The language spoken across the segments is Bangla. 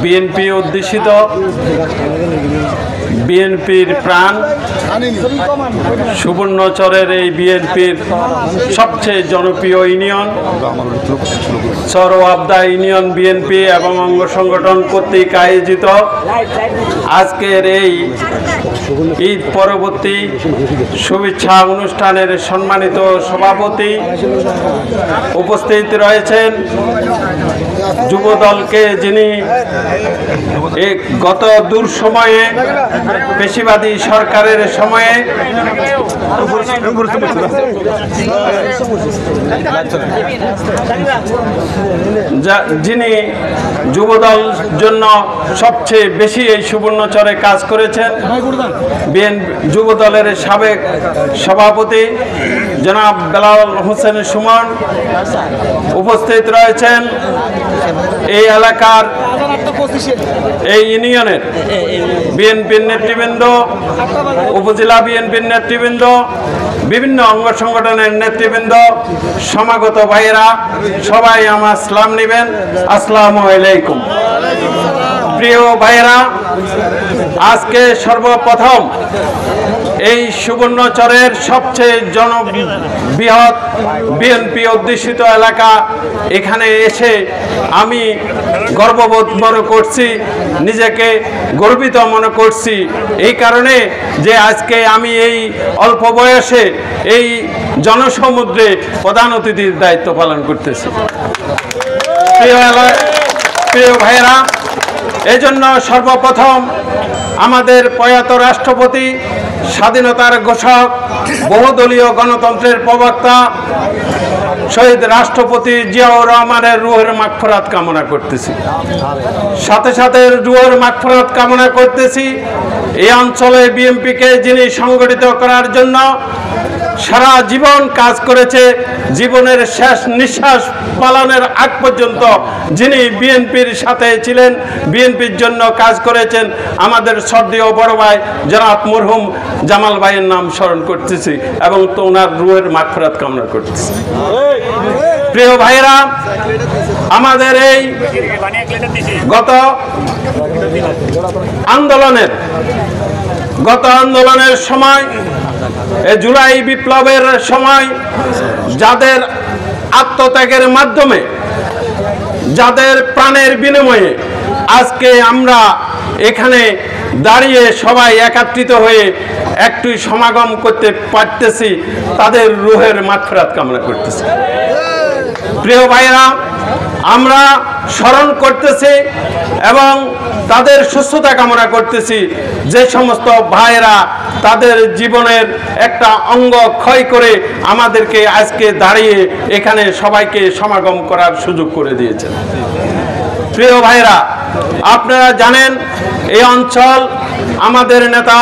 বিএনপি অধ্যুষিত বিএনপির প্রাণ সুবর্ণচরের এই বিএনপির সবচেয়ে জনপ্রিয় ইউনিয়ন চরওয়াবদা ইউনিয়ন বিএনপি এবং অঙ্গ সংগঠন কর্তৃক আয়োজিত আজকের এই ঈদ পরবর্তী শুভেচ্ছা অনুষ্ঠানের সম্মানিত সভাপতি উপস্থিত রয়েছেন যুবদলকে যিনি গত দূর সময়ে পেশিবাদী সরকারের সময়ে যিনি যুবদল জন্য সবচেয়ে বেশি এই সুবর্ণচরে কাজ করেছেন যুবদলের সাবেক সভাপতি জনাব বেলাল হোসেন সুমন উপস্থিত রয়েছেন এই এলাকার এই ইউনিয়নের বিএনপির নেতৃবৃন্দ উপজেলা বিএনপির নেতৃবৃন্দ বিভিন্ন অঙ্গ সংগঠনের নেতৃবৃন্দ সমাগত ভাইয়েরা সবাই আমার সালাম নেবেন। আসসালামু আলাইকুম। প্রিয় ভাইয়েরা, আজকে সর্বপ্রথম এই সুবর্ণচরের সবচেয়ে জনবৃহৎ বিএনপি অধ্যুষিত এলাকা এখানে এসে আমি গর্ববোধ মনে করছি, নিজেকে গর্বিত মনে করছি এই কারণে যে আজকে আমি এই অল্প বয়সে এই জনসমুদ্রে প্রধান অতিথির দায়িত্ব পালন করতেছি। প্রিয় ভাইয়েরা, এজন্য সর্বপ্রথম আমাদের প্রয়াত রাষ্ট্রপতি, স্বাধীনতার ঘোষক, বহুদলীয় গণতন্ত্রের প্রবক্তা শহীদ রাষ্ট্রপতি জিয়াউর রহমানের রুহের মাগফিরাত কামনা করতেছি। সাথে সাথে রুহের মাগফিরাত কামনা করতেছি এই অঞ্চলে বিএনপিকে যিনি সংগঠিত করার জন্য সারা জীবন কাজ করেছে, জীবনের শেষ নিঃশ্বাস পালনের আগ পর্যন্ত যিনি বিএনপির সাথে ছিলেন, বিএনপির জন্য কাজ করেছেন, আমাদের শ্রদ্ধেয় বড় ভাই জনাব মরহুম জামাল ভাইয়ের নাম স্মরণ করতেছি এবং তো ওনার রুহের মাগফিরাত কামনা করতেছি। প্রিয় ভাইয়েরা, আমাদের এই গত আন্দোলনের সময়, জুলাই বিপ্লবের সময় যাদের আত্মত্যাগের মাধ্যমে, যাদের প্রাণের বিনিময়ে আজকে আমরা এখানে দাঁড়িয়ে সবাই একত্রিত হয়ে একটু সমাগম করতে পারতেছি, তাদের রুহের মাগফিরাত কামনা করতেছি। প্রিয় ভাইরা, আমরা স্মরণ করতেছি এবং তাদের সুস্থতা কামনা করতেছি। যে সমস্ত ভাইরা তাদের জীবনের একটা অঙ্গ ক্ষয় করে আমাদেরকে আজকে দাঁড়িয়ে এখানে সবাইকে সমাগম করার সুযোগ করে দিয়েছেন। প্রিয় ভাইরা, আপনারা জানেন এই অঞ্চল আমাদের নেতা,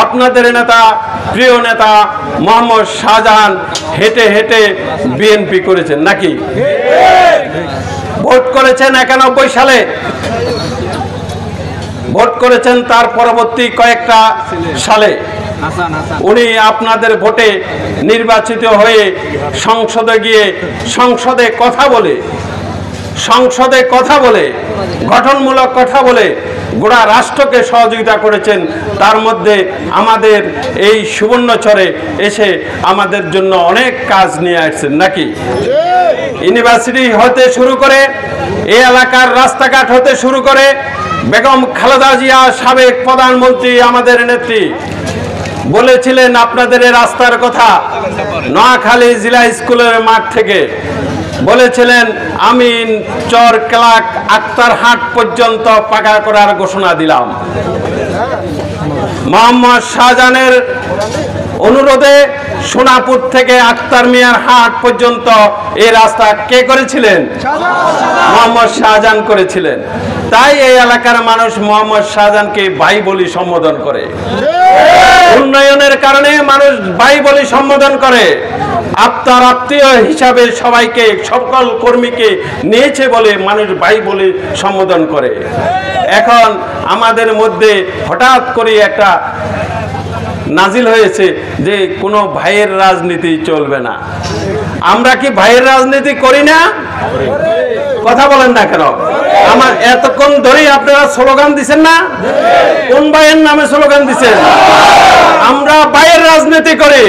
আপনাদের নেতা, প্রিয় নেতা মোহাম্মদ শাহজাহান হেঁটে হেঁটে বিএনপি করেছেন নাকি? ভোট করেছেন 91 সালে, ভোট করেছেন তার পরবর্তী কয়েকটা সালে। উনি আপনাদের ভোটে নির্বাচিত হয়ে সংসদে গিয়ে সংসদে কথা বলে গঠনমূলক কথা বলে গোটা রাষ্ট্রকে সহযোগিতা করেছেন। তার মধ্যে আমাদের এই সুবর্ণচরে এসে আমাদের জন্য অনেক কাজ নিয়ে আসছেন নাকি? ইউনিভার্সিটি হতে শুরু করে এই এলাকার রাস্তাঘাট হতে শুরু করে বেগম খালেদা জিয়া সাবেক প্রধানমন্ত্রী আমাদের নেত্রী বলেছিলেন আপনাদের এই রাস্তার কথা, নোয়াখালী জেলা স্কুলের মাঠ থেকে বলেছিলেন আমি চর ক্লাক আক্তারহাট পর্যন্ত পাকা করার ঘোষণা দিলাম। মোহাম্মদ শাহজাহানের অনুরোধে সোনাপুর থেকে আক্তার মিয়ার হাট পর্যন্ত এই রাস্তা কে করেছিলেন? মোহাম্মদ শাহজাহান করেছিলেন। তাই এই এলাকার মানুষ মোহাম্মদ শাহজাহানকে ভাই বলে সম্বোধন করে। উন্নয়নের কারণে মানুষ ভাই বলে সম্বোধন করে। আপনার আত্মীয় হিসাবে সবাইকে, সকল কর্মীকে নিয়েছে বলে মানুষ ভাই বলে সম্বোধন করে। এখন আমাদের মধ্যে হঠাৎ করে একটা নাজিল হয়েছে যে কোনো ভাইয়ের রাজনীতি চলবে না। আমরা কি ভাইয়ের রাজনীতি করি না? কথা বলেন না কেন? আমার এতক্ষণ ধরেই আপনারা স্লোগান দিচ্ছেন না? কোন ভাইয়ের নামে স্লোগান দিচ্ছেন? আমরা ভাইয়ের রাজনীতি করি।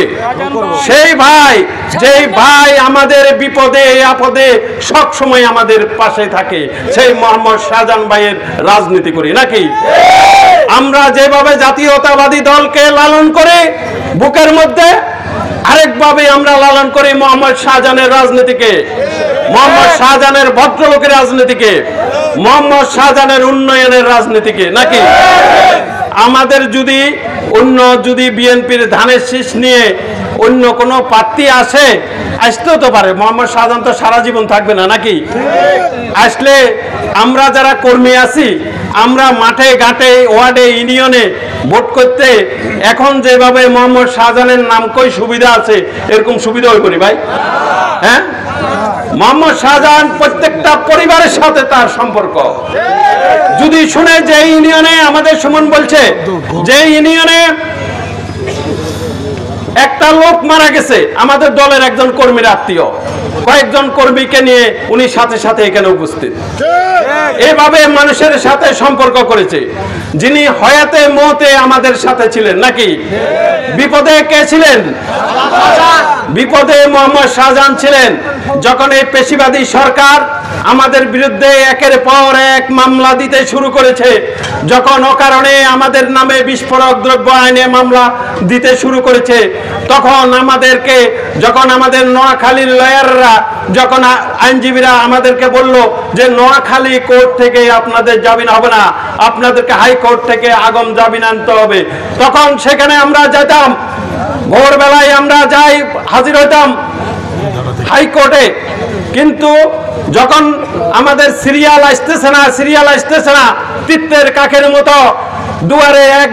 সেই ভাই, যেই ভাই আমাদের বিপদে আপদে সব সময় আমাদের পাশে থাকে, সেই মোহাম্মদ শাহজাহান ভাইয়ের রাজনীতি করি নাকি? আমরা যেভাবে জাতীয়তাবাদী দলকে লালন করে বুকের মধ্যে, আরেকভাবে আমরা লালন করি মোহাম্মদ শাহজাহানের রাজনীতিকে, মোহাম্মদ শাহজাহানের ভদ্রলোকের রাজনীতিকে, মোহাম্মদ শাহজাহানের উন্নয়নের রাজনীতিকে নাকি? আমাদের যদি বিএনপির ধানের শীষ নিয়ে অন্য কোনো প্রার্থী আসতেও তো পারে, মোহাম্মদ শাহজাহান তো সারা জীবন থাকবে না নাকি? আসলে আমরা যারা কর্মী আছি, আমরা মাঠে ঘাটে ওয়ার্ডে ইউনিয়নে ভোট করতে এখন যেভাবে মোহাম্মদ শাহজাহানের নাম কই সুবিধা আছে, এরকম সুবিধাও করি ভাই। হ্যাঁ, মোহাম্মদ শাহজাহান প্রত্যেকটা পরিবারের সাথে তার সম্পর্ক। যদি শুনে যে ইউনিয়নে, আমাদের সুমন বলছে যে ইউনিয়নে একটা লোক মারা গেছে, আমাদের দলের একজন কর্মীর আত্মীয়, কয়েকজন কর্মীকে নিয়ে উনি সাথে সাথে এখানে উপস্থিত। এভাবে মানুষের সাথে সম্পর্ক করেছে। যিনি হয়াতে মওতে আমাদের সাথে ছিলেন নাকি? বিপদে কে ছিলেন? বিপদে মোহাম্মদ শাহজাহান ছিলেন। যখন এই পেশিবাদী সরকার আমাদের বিরুদ্ধে একের পর এক মামলা দিতে শুরু করেছে, যখন অকারণে আমাদের নামে বিস্ফোরক দ্রব্য আইনে মামলা দিতে শুরু করেছে, তখন আমাদের নোয়াখালীর লয়াররা, যখন আইনজীবীরা আমাদেরকে বলল যে নোয়াখালী কোর্ট থেকে আপনাদের জামিন হবে না, আপনাদেরকে হাইকোর্ট থেকে আগম জামিন আনতে হবে, তখন সেখানে আমরা যেতাম, ভোরবেলায় আমরা হাজির হইতাম হাইকোর্টে। কিন্তু যখন আমাদের সিরিয়াল আসতেছে না, তিত্তের কাকের মতো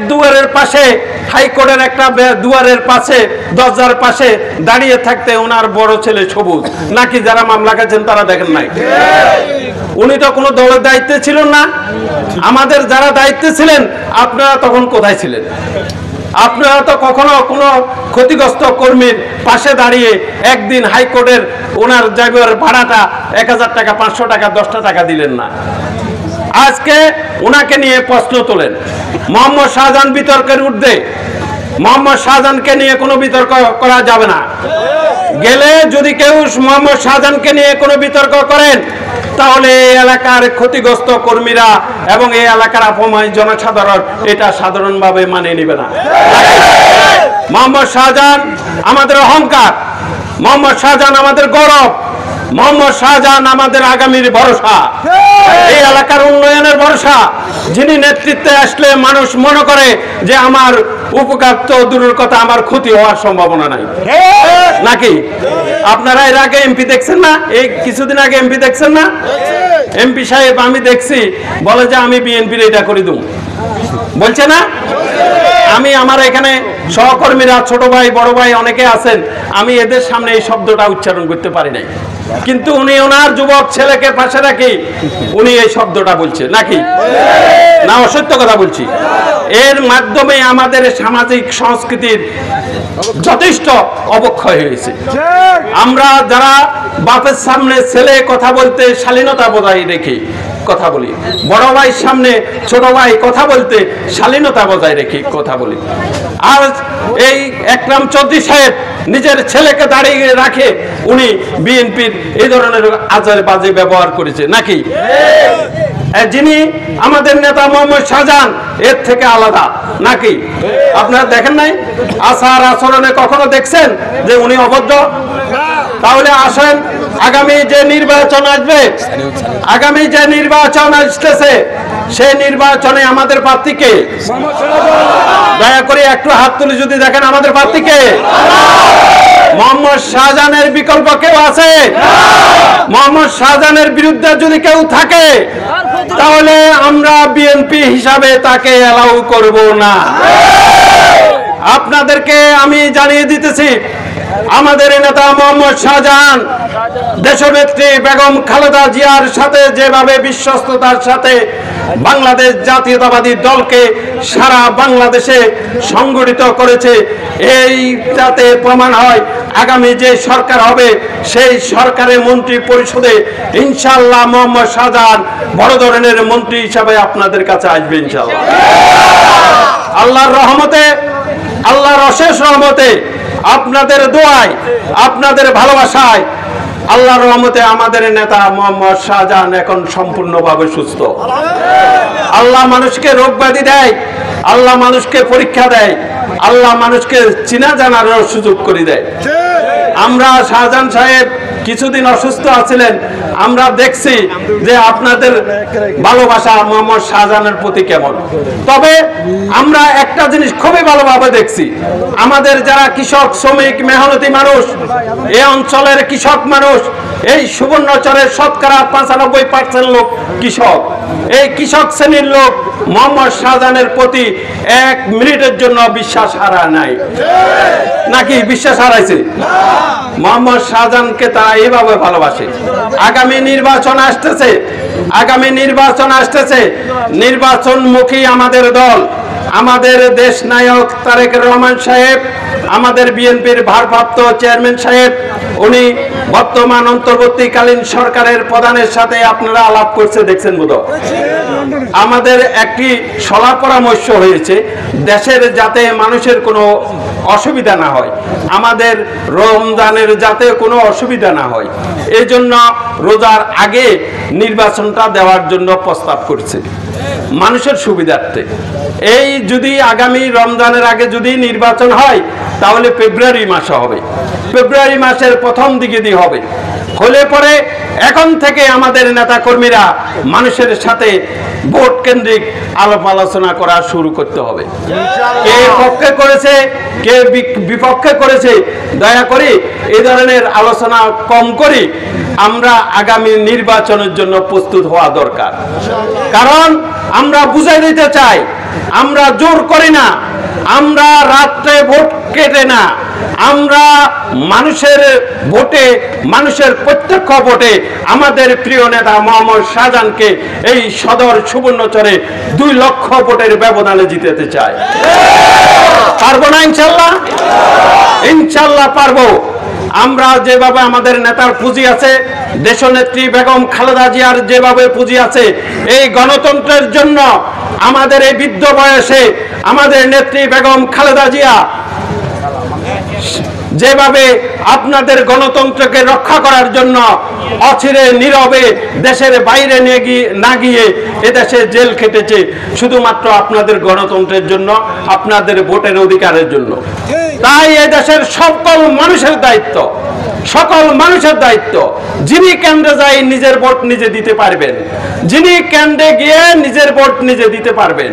দুয়ারের পাশে, হাইকোর্টের একটা দুয়ারের পাশে, দরজার পাশে দাঁড়িয়ে থাকতে ওনার বড় ছেলে সবুজ, নাকি যারা মামলা কাছেন তারা দেখেন নাই? উনি তো কোনো দলের দায়িত্বে ছিলেন না। আমাদের যারা দায়িত্বে ছিলেন, আপনারা তখন কোথায় ছিলেন? আপনারা তো কখনো কোনো ক্ষতিগ্রস্ত কর্মীর পাশে দাঁড়িয়ে একদিন হাইকোর্টের ওনার যাইবার ভাড়াটা 1000 টাকা, 500 টাকা, 10টা টাকা দিলেন না। আজকে ওনাকে নিয়ে প্রশ্ন তোলেন। মোহাম্মদ শাহজাহান বিতর্কের ঊর্ধ্বে। মোহাম্মদ শাহজাহানকে নিয়ে কোনো বিতর্ক করা যাবে না। গেলে যদি কেউ মোহাম্মদ শাহজাহানকে নিয়ে কোনো বিতর্ক করেন, তাহলে এই এলাকার ক্ষতিগ্রস্ত কর্মীরা এবং এই এলাকার অপমান জনসাধারণ এটা সাধারণভাবে মানে নেবে না। মোহাম্মদ শাহজাহান আমাদের অহংকার, মোহাম্মদ শাহজাহান আমাদের গৌরব, মোহাম্মদ শাহজাহান আমাদের আগামীর ভরসা, এই এলাকার উন্নয়নের ভরসা। যিনি নেতৃত্বে আসলে মানুষ মনে করে যে আমার উপকার তো দূরের কথা, আমার ক্ষতি হওয়ার সম্ভাবনা নাই নাকি? আপনারা এর আগে এমপি দেখছেন না? এই কিছুদিন আগে এমপি দেখছেন না? এমপি সাহেব আমি দেখছি বলে যে আমি বিএনপির এটা করে দেব, বলছে না? আমি আমার এখানে সহকর্মীরা, ছোট ভাই বড় ভাই অনেকে আছেন, আমি এদের সামনে এই শব্দটা উচ্চারণ করতে পারি নাই, কিন্তু উনি ওনার যুবক ছেলেকে পাশে রাখি উনি এই শব্দটা বলছে নাকি? না অসত্য কথা বলছি? এর মাধ্যমে আমাদের সামাজিক সংস্কৃতির যথেষ্ট অবক্ষয় হয়েছে। আমরা যারা বাপের সামনে ছেলে কথা বলতে শালীনতা বজায় রেখে কথা বলি, বড় ভাইয়ের সামনে ছোট ভাই কথা বলতে শালীনতা বজায় রেখে কথা বলি, আর এই একরাম চৌধুরী সাহেব নিজের ছেলেকে দাঁড়িয়ে রাখে উনি বিএনপির এই ধরনের আচার বাজে ব্যবহার করেছে নাকি? যিনি আমাদের নেতা মোহাম্মদ শাহজাহান এর থেকে আলাদা নাকি? আপনারা দেখেন নাই? আচার আচরণে কখনো দেখছেন যে উনি অভদ্র? তাহলে আসেন, আগামী যে নির্বাচন আসতেছে সেই নির্বাচনে আমাদের প্রার্থীকে দয়া করে একটু হাত তুলে যদি দেখেন আমাদের প্রার্থীকে। মোহাম্মদ শাহজাহানের বিকল্প কেউ আছে? মোহাম্মদ শাহজাহানের বিরুদ্ধে যদি কেউ থাকে তাহলে আমরা বিএনপি হিসাবে তাকে অ্যালাউ করব না। আপনাদেরকে আমি জানিয়ে দিতেছি, আমাদের নেতা মোহাম্মদ শাহজাহান দেশনেত্রী বেগম খালেদা জিয়ার সাথে যেভাবে বিশ্বস্ততার সাথে বাংলাদেশ জাতীয়তাবাদী দলকে সারা বাংলাদেশে সংগঠিত করেছে, এইটাতে প্রমাণ হয় আগামী যে সরকার হবে সেই সরকারের মন্ত্রী পরিষদে ইনশাআল্লাহ মোহাম্মদ শাহজাহান বড় ধরনের মন্ত্রী হিসাবে আপনাদের কাছে আসবে ইনশাআল্লাহ। আল্লাহর রহমতে, আল্লাহর অশেষ রহমতে, আপনাদের দোয়ায়, আপনাদের ভালোবাসায়, আল্লাহর রহমতে আমাদের নেতা মোহাম্মদ শাহজাহান এখন সম্পূর্ণভাবে সুস্থ। আল্লাহ মানুষকে রোগ ব্যাধি দেয়, আল্লাহ মানুষকে পরীক্ষা দেয়, আল্লাহ মানুষকে চিনা জানার সুযোগ করে দেয়। আমরা শাহজাহান সাহেব কিছুদিন অসুস্থ আছিলেন, আমরা দেখছি যে আপনাদের ভালোবাসা মোহাম্মদ শাহজাহানের প্রতি কেমন। তবে আমরা একটা জিনিস খুবই ভালোভাবে দেখছি, আমাদের যারা কৃষক, শ্রমিক, মেহনতি মানুষ, এই অঞ্চলের কৃষক মানুষ, এই সুবর্ণচরের শতকরা 95% লোক কৃষক। এই কৃষক শ্রেণীর লোক মোহাম্মদ শাহজাহানের প্রতি 1 মিনিটের জন্য বিশ্বাস হারায় নাই, নাকি বিশ্বাস হারাইছে? মোহাম্মদ শাহজাহানকে তারা এইভাবে ভালোবাসে। আগামী নির্বাচন আসতেছে, আগামী নির্বাচন আসতেছে, নির্বাচনমুখী আমাদের দল, আমাদের দেশ নায়ক তারেক রহমান সাহেব, আমাদের বিএনপির ভারপ্রাপ্ত চেয়ারম্যান সাহেব, উনি বর্তমান অন্তর্বর্তীকালীন সরকারের প্রধানের সাথে আপনারা আলাপ করছে দেখছেন বোধহয়। আমাদের একটি সলা পরামর্শ হয়েছে দেশের যাতে মানুষের কোনো অসুবিধা না হয়, আমাদের রমজানের যাতে কোনো অসুবিধা না হয়, এই জন্য রোজার আগে নির্বাচনটা দেওয়ার জন্য প্রস্তাব করছে মানুষের সুবিধার্থে। এই যদি আগামী রমজানের আগে যদি নির্বাচন হয় তাহলে ফেব্রুয়ারি মাসে হবে, ফেব্রুয়ারি মাসের প্রথম দিকে দিয়ে হবে। হলে পরে এখন থেকে আমাদের নেতা কর্মীরা মানুষের সাথে ভোট কেন্দ্রিক আলাপ আলোচনা করা শুরু করতে হবে। কে পক্ষে করেছে, কে বিপক্ষে করেছে, দয়া করে এই ধরনের আলোচনা কম করি। আমরা আগামী নির্বাচনের জন্য প্রস্তুত হওয়া দরকার। কারণ আমরা বুঝাই দিতে চাই, আমরা জোর করি না, আমরা রাত্রে ভোট কেটে না, আমরা মানুষের ভোটে, মানুষের প্রত্যক্ষ ভোটে আমাদের প্রিয় নেতা মোহাম্মদ শাহজাহানকে এই সদর সুবর্ণচরে 2 লক্ষ ভোটের ব্যবধানে জিতাতে চাই। পারবো না ইনশাল্লাহ? ইনশাল্লাহ পারবো। আমরা যেভাবে আমাদের নেতার পুঁজি আছে, দেশনেত্রী বেগম খালেদা জিয়ার যেভাবে পুঁজি আছে, এই গণতন্ত্রের জন্য আমাদের এই বৃদ্ধ বয়সে আমাদের নেত্রী বেগম খালেদা জিয়া যেভাবে আপনাদের গণতন্ত্রকে রক্ষা করার জন্য অচিরে নীরবে দেশের বাইরে না গিয়ে এদেশে জেল খেটেছে শুধুমাত্র আপনাদের গণতন্ত্রের জন্য, আপনাদের ভোটের অধিকারের জন্য। তাই এই দেশের সকল মানুষের দায়িত্ব, সকল মানুষের দায়িত্ব, যিনি কেন্দ্রে যাই নিজের ভোট নিজে দিতে পারবেন, যিনি কেন্দ্রে গিয়ে নিজের ভোট নিজে দিতে পারবেন,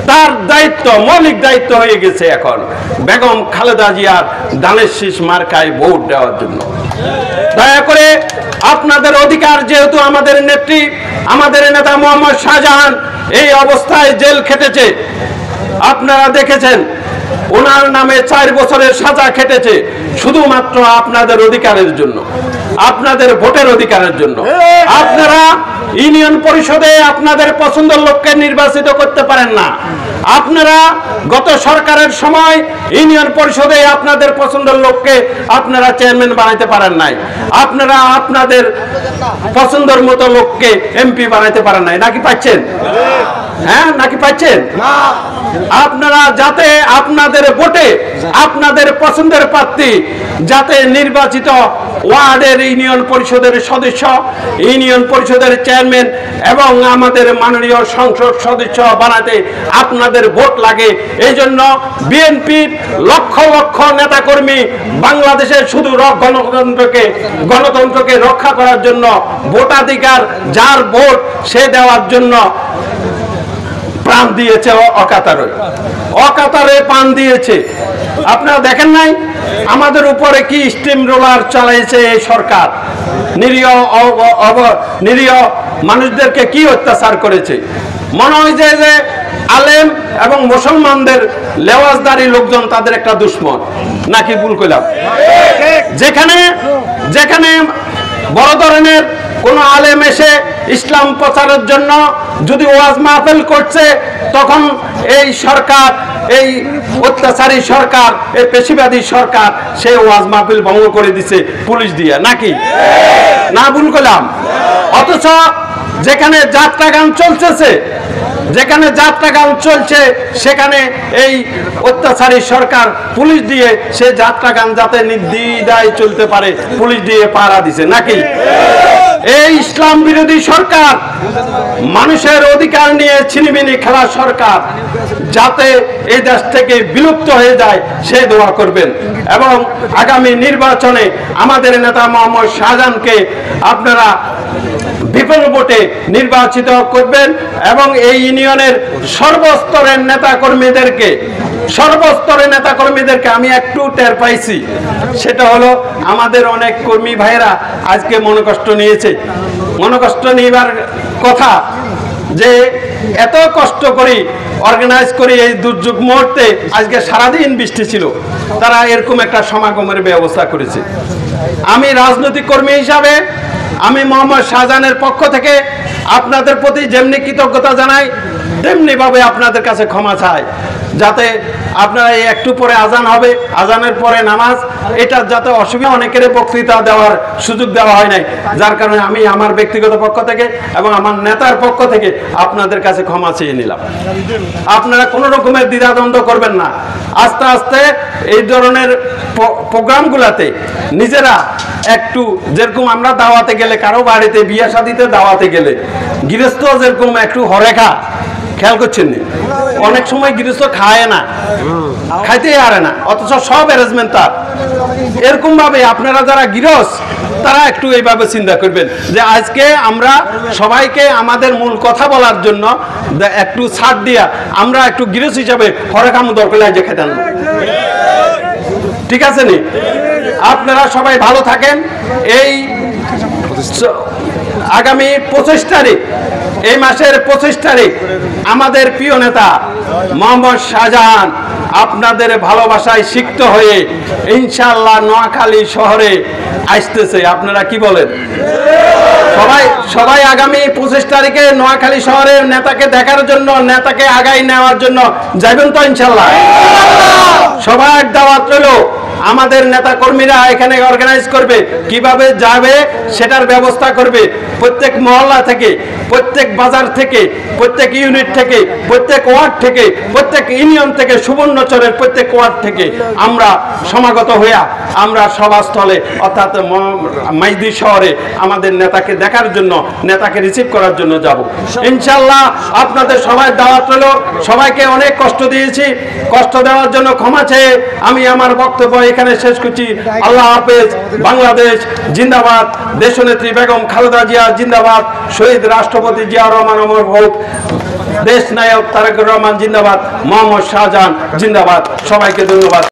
তার দায়িত্ব, মৌলিক দায়িত্ব হয়ে গেছে এখন বেগম খালেদা জিয়ার ধানের শীষ মার্কায় ভোট দেওয়ার জন্য। দয়া করে আপনাদের অধিকার, যেহেতু আমাদের নেত্রী, আমাদের নেতা মোহাম্মদ শাহজাহান এই অবস্থায় জেল খেটেছে, আপনারা দেখেছেন ওনার নামে 4 বছরের সাজা খেটেছে শুধুমাত্র আপনাদের অধিকারের জন্য, আপনাদের ভোটের অধিকারের জন্য। আপনারা ইউনিয়ন পরিষদে আপনাদের পছন্দের লোককে নির্বাচিত করতে পারেন না। আপনারা গত সরকারের সময় ইউনিয়ন পরিষদে আপনাদের পছন্দের লোককে আপনারা চেয়ারম্যান বানাইতে পারেন নাই, আপনারা আপনাদের পছন্দের মতো লোককে এমপি বানাইতে পারেন নাই, নাকি পাচ্ছেন? হ্যাঁ, নাকি পাচ্ছেন? আপনারা যাতে আপনাদের ভোটে আপনাদের পছন্দের প্রার্থী যাতে নির্বাচিত ওয়ার্ডের ইউনিয়ন পরিষদের সদস্য, ইউনিয়ন পরিষদের চেয়ারম্যান এবং আমাদের মাননীয় সংসদ সদস্য বানাতে আপনাদের ভোট লাগে। এই জন্য বিএনপির লক্ষ লক্ষ নেতাকর্মী বাংলাদেশের শুধু গণতন্ত্রকে রক্ষা করার জন্য, ভোটাধিকার যার ভোট সে দেওয়ার জন্য প্রাণ দিয়েছে, অকাতরে প্রাণ দিয়েছে। আপনারা দেখেন নাই আমাদের উপরে কি স্টিম রোলার চালাইছে এই সরকার, নিরীহ মানুষদেরকে কি অত্যাচার করেছে। মনে হয় যে আলেম এবং মুসলমানদের লেওয়াজদারি লোকজন তাদের একটা দুশ্মন, নাকি ভুল কইলাম? যেখানে বড় ধরনের কোন আলেম এসে ইসলাম প্রচারের জন্য যদি ওয়াজ মাহফিল করছে, তখন এই সরকার এই অত্যাচারী সরকার, এই পেশিবাদী সরকার সে ওয়াজ মাহফিল ভঙ্গ করে দিছে পুলিশ দিয়ে, নাকি না ভুল করলাম? অথচ যেখানে যাত্রা গান চলতেছে, যেখানে যাত্রা গান চলছে সেখানে এই অত্যাচারী সরকার পুলিশ দিয়ে সে যাত্রা গান যাতে নির্দ্বিধায় চলতে পারে পুলিশ দিয়ে পাহারা দিছে, নাকি? এই ইসলাম বিরোধী সরকার, মানুষের অধিকার নিয়ে ছিনিমিনি খেলা সরকার যাতে এই দেশ থেকে বিলুপ্ত হয়ে যায় সে দোয়া করবেন। এবং আগামী নির্বাচনে আমাদের নেতা মোহাম্মদ শাহজাহানকে আপনারা বিপুল ভোটে নির্বাচিত করবেন এবং এই ইউনিয়নের সর্বস্তরের নেতাকর্মীদেরকে আমি একটু টের পাইছি, সেটা হলো আমাদের অনেক কর্মী ভাইয়েরা আজকে মনোকষ্ট নিয়েছে। মনোকষ্ট নেবার কথা যে এত কষ্ট করি অর্গানাইজ করি এই দুর্যোগ মুহূর্তে, আজকে সারাদিন বৃষ্টি ছিল, তারা এরকম একটা সমাগমের ব্যবস্থা করেছে। আমি রাজনৈতিক কর্মী হিসাবে আমি মোহাম্মদ শাহজাহানের পক্ষ থেকে আপনাদের প্রতি যেমনি কৃতজ্ঞতা জানাই তেমনি ভাবে আপনাদের কাছে ক্ষমা চাই, যাতে আপনারা এই একটু পরে আজান হবে, আজানের পরে নামাজ, এটা যাতে অসুবিধা, অনেকের বক্তৃতা দেওয়ার সুযোগ দেওয়া হয় নাই, যার কারণে আমি আমার ব্যক্তিগত পক্ষ থেকে এবং আমার নেতার পক্ষ থেকে আপনাদের কাছে ক্ষমা চেয়ে নিলাম। আপনারা কোনো রকমের দ্বিধাদ্বন্দ্ব করবেন না। আস্তে আস্তে এই ধরনের প্রোগ্রামগুলোতে নিজেরা একটু, যেরকম আমরা দাওয়াতে গেলে, কারো বাড়িতে বিয়ে শাদিতে দাওয়াতে গেলে গৃহস্থ যেরকম একটু হরেখা, খেয়াল করছেন নি? অনেক সময় গৃহস্থ খায় না, খাইতেই পারে না, অথচ সব অ্যারেঞ্জমেন্ট তার। এরকম ভাবে আপনারা যারা গৃহস্থ তারা একটু এইভাবে চিন্তা করবেন যে আজকে আমরা সবাইকে আমাদের মূল কথা বলার জন্য একটু ছাড় দিয়া আমরা একটু গৃহস্থ হিসাবে হরেখা দরকার যে খেতেন, ঠিক আছে নি? আপনারা সবাই ভালো থাকেন। এই আগামী 25 তারিখ, এই মাসের 25 তারিখ আমাদের প্রিয় নেতা মোহাম্মদ শাহজাহান আপনাদের ভালোবাসায় সিক্ত হয়ে ইনশাআল্লাহ নোয়াখালী শহরে আসতেছে। আপনারা কি বলেন? সবাই আগামী 25 তারিখে নোয়াখালী শহরে নেতাকে দেখার জন্য, নেতাকে আগাই নেওয়ার জন্য যাবেন তো ইনশাআল্লাহ? সবার দাওয়াত রইল। আমাদের নেতা কর্মীরা এখানে অর্গানাইজ করবে, কিভাবে যাবে সেটার ব্যবস্থা করবে। প্রত্যেক মহল্লা থেকে, প্রত্যেক বাজার থেকে, প্রত্যেক ইউনিট থেকে, প্রত্যেক ওয়ার্ড থেকে, প্রত্যেক ইউনিয়ন থেকে, সুবর্ণচরের প্রত্যেক ওয়ার্ড থেকে আমরা সমাগত হইয়া আমরা সভাস্থলে অর্থাৎ মাইজদি শহরে আমাদের নেতাকে দেখার জন্য, নেতাকে রিসিভ করার জন্য যাব ইনশাআল্লাহ। আপনাদের সবাই দাওয়াত রইল। সবাইকে অনেক কষ্ট দিয়েছি, কষ্ট দেওয়ার জন্য ক্ষমা চেয়ে আমি আমার বক্তব্য এখানে শেষ করছি। আল্লাহ হাফেজ। বাংলাদেশ জিন্দাবাদ। দেশনেত্রী বেগম খালেদা জিয়া জিন্দাবাদ। শহীদ রাষ্ট্রপতি জিয়াউর রহমান অমর হোক। দেশ নায়ক তারেক রহমান জিন্দাবাদ। মোহাম্মদ শাহজাহান জিন্দাবাদ। সবাইকে ধন্যবাদ।